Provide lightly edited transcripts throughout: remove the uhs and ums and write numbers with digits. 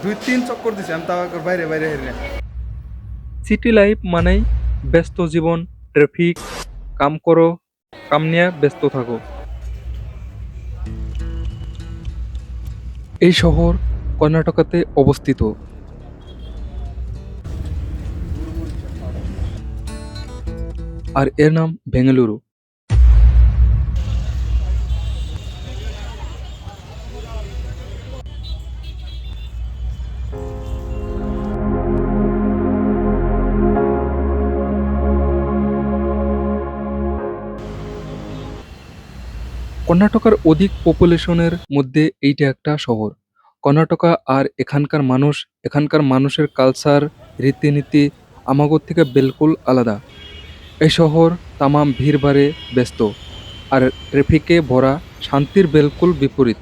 দুই তিন চক্কর দিছি আমি, তাও একবার বাইরে বাইরে হেরে। সিটি লাইফ মানেই ব্যস্ত জীবন, ট্রাফিক, কাম করো, কাম নিয়ে ব্যস্ত থাকো। এই শহর কর্ণাটকাতে অবস্থিত, আর এর নাম বেঙ্গালুরু। কর্ণাটকার অধিক পপুলেশনের মধ্যে এইটা একটা শহর। কর্ণাটকা আর এখানকার মানুষের কালচার, রীতিনীতি আমাগর থেকে বিলকুল আলাদা। এই শহর তামাম ভিড়ভাড়ে ব্যস্ত আর ট্রাফিকে ভরা, শান্তির বিলকুল বিপরীত।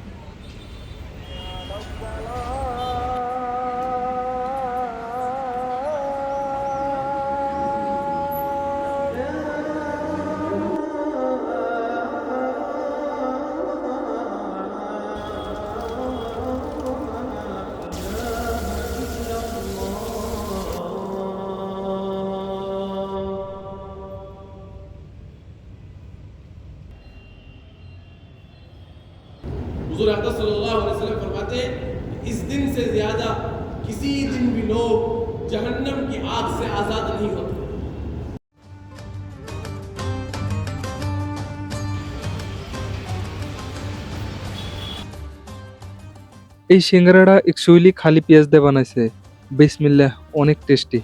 हुजूर अकरम सल्लल्लाहु अलैहि वसल्लम फरमाते हैं इस दिन से ज्यादा किसी दिन भी लोग जहन्नम की आग से आजाद नहीं होते। এই সিঙ্গারাটা অ্যাকচুয়ালি খালি পেঁয়াজ দিয়ে বানাইছে। বিসমিল্লাহ, অনেক টেস্টি।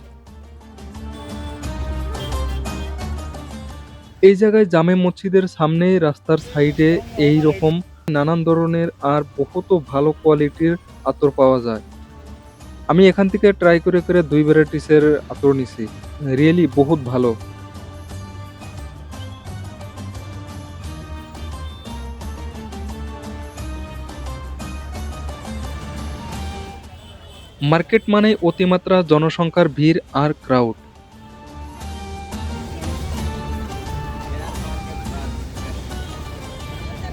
এই জায়গায় জামে মসজিদের সামনে রাস্তার সাইডে এই রকম নানান ধরনের আর বহুত ভালো কোয়ালিটির আতর পাওয়া যায়। আমি এখান থেকে ট্রাই করে করে 2 ভ্যারাইটিসের আতর নিছি। রিয়েলি বহুত ভালো। মার্কেট মানে অতিমাত্রা জনসংখ্যার ভিড় আর ক্রাউড।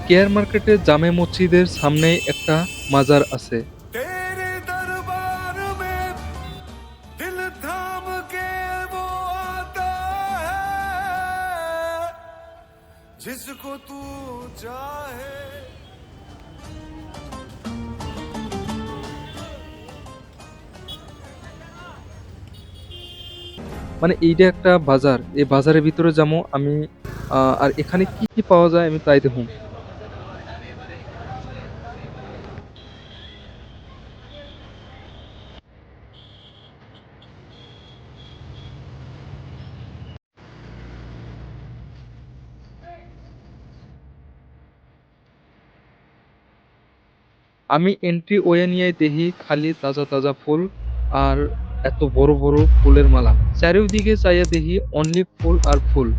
কেয়ার মার্কেটে জামে মসজিদের সামনে একটা মাজার আছে। तेरे दरबार में दिल थाम के वो आता है जिसको तू चाहे। মানে এইটা একটা বাজার, এই বাজারের ভিতরে যাবো আমি। আর এখানে কি কি পাওয়া যায় আমি তাই দেখুন। আমি এন্ট্রি ওয়ে নিয়ে দেখি খালি তাজা তাজা ফুল আর এত বড় বড় ফুলের মালা। চারিদিকে চাইয়া দেখি অনলি ফুল আর ফুল।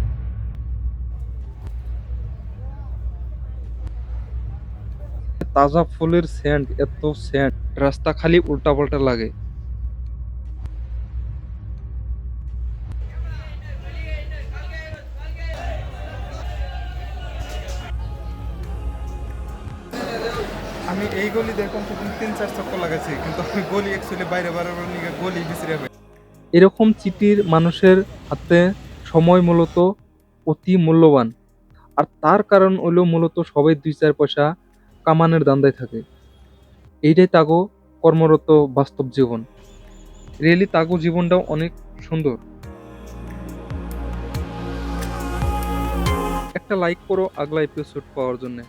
তাজা ফুলের সেন্ট, এত সেন্ট, রাস্তা খালি উল্টাপাল্টা লাগে। আমি এই গলি দেখুন তো 3-4 চক্কর লাগাইছি, কিন্তু আমি গলি অ্যাকচুয়ালি বাইরে বারবার নিয়ে গলি বিচরে হবে। এরকম চিটির মানুষের হাতে সময় মূলত অতি মূল্যবান। আর তার কারণ হইলো মূলত সবাই 2-4 পয়সা কামানের ধান্দায় থাকে। এইটাই তাগো কর্মরত বাস্তব জীবন। রিয়েলি তাগো জীবনটাও অনেক সুন্দর। একটা লাইক করো আগলা এপিসোড পাওয়ার জন্য।